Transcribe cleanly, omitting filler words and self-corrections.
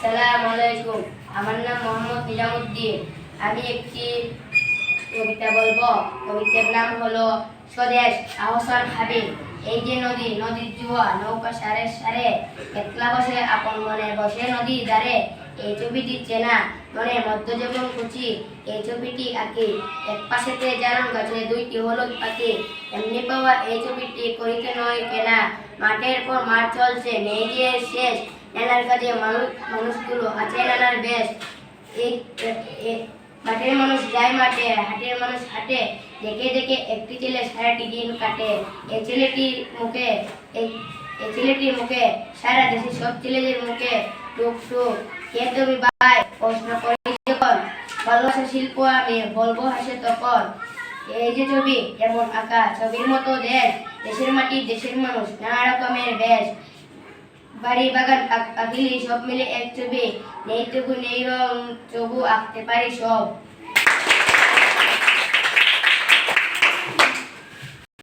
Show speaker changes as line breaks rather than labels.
আসসালামু আলাইকুম। আমার নাম মোহাম্মদ নিজামুদ্দিন। আমি একটি কবিতা বলবো। কবিতার নাম হলো স্বদেশ আহসান হাবিব। এই যে নদী, নদীর জুয়া, নৌকা সারে সারে, একলা বসে আপন মনে বসে নদীর ধারে। এই ছবিটি চেনা, মনে মধ্য যখন কুচি, এই ছবিটি আঁকি। এক পাশেতে জারুল গাছে দুইটি হলুদ পাখি, এমনি পাওয়া এই ছবিটি করিতে নয় কেনা। মাঠের পর মাঠ চলছে, নেই যে শেষ, নানার কাজে মানুষগুলো আছে নানার বেশ। এই মাঠের মানুষ যায় মাঠে, হাটের মানুষ হাটে, দেখে দেখে একটি ছেলে সারাটি দিন কাটে। এই ছেলেটির মুখে সারা দেশে সব ছেলেদের মুখে টুক টুক। কে তুমি ভাই প্রশ্ন করি যখন, ভালোবাসা শিল্প আমি বলবো হাসে তখন। এই যে ছবি এমন আঁকা, ছবির মতো দেশ, দেশের মাটি দেশের মানুষ নানা রকমের বেশ। বাড়ি বাগান পাখিলি সব মিলে এক ছবি, নেই তবু নেই রং, তবু আঁকতে পারি সব।